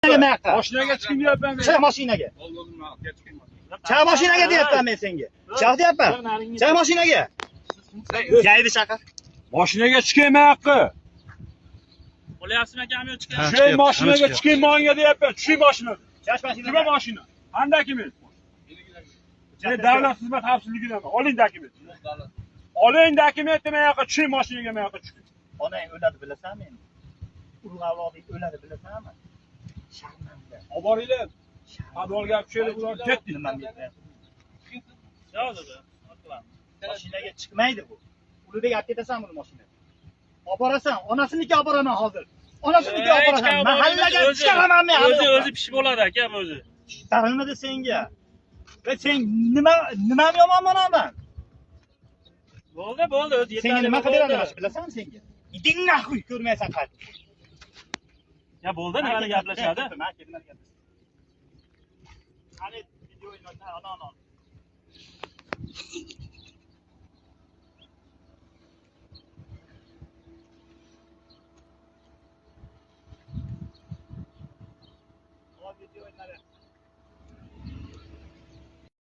Mashinaga chiqing deyapman men. Chiq mashinaga. Chiq mashinaga deyapman men senga. Chiq deyapman. Chiq mashinaga. Gaydi chaqir. Mashinaga chiqayman haqqi. Bo'lyapsizmi akam yo chiqing. Tushing mashinaga chiqing menga deyapman. Tushing mashinaga. Chiq mashinaga. Nima mashina? Qanday dokument? Men davlat xizmat xavfsizligidaman. Oling dokument. Oling dokumentni men yoqqa tushing mashinaga men yoqqa chiqing. Onang o'ladi bilasanmi endi? Ulug' avloding o'ladi bilasanmi? Sharmanda. Olib boringlar. Podvolga olib tushaylik ular ketdi. Nima deyapti? Yo'q dedi. Mashinaga chiqmaydi bu. Ulug'bek olib ketasanmi bu mashinaga? Olib borasan, onasiniki olib boraman hozir. Onasiniki olib borasan. Mahallaga chiqaraman men. O'zi pish bo'ladi akam o'zi. Tarilmadi senga. Va sen nimam yomon bo'laman? Bo'ldi, o'zi Senga nima qilib beraman bilasanmi senga? Iding naxuy ko'rmaysan qayt. Ya bo'ldi, nimani gaplashadi? Qani video o'ynaysan, ana. Video o'ynaysan.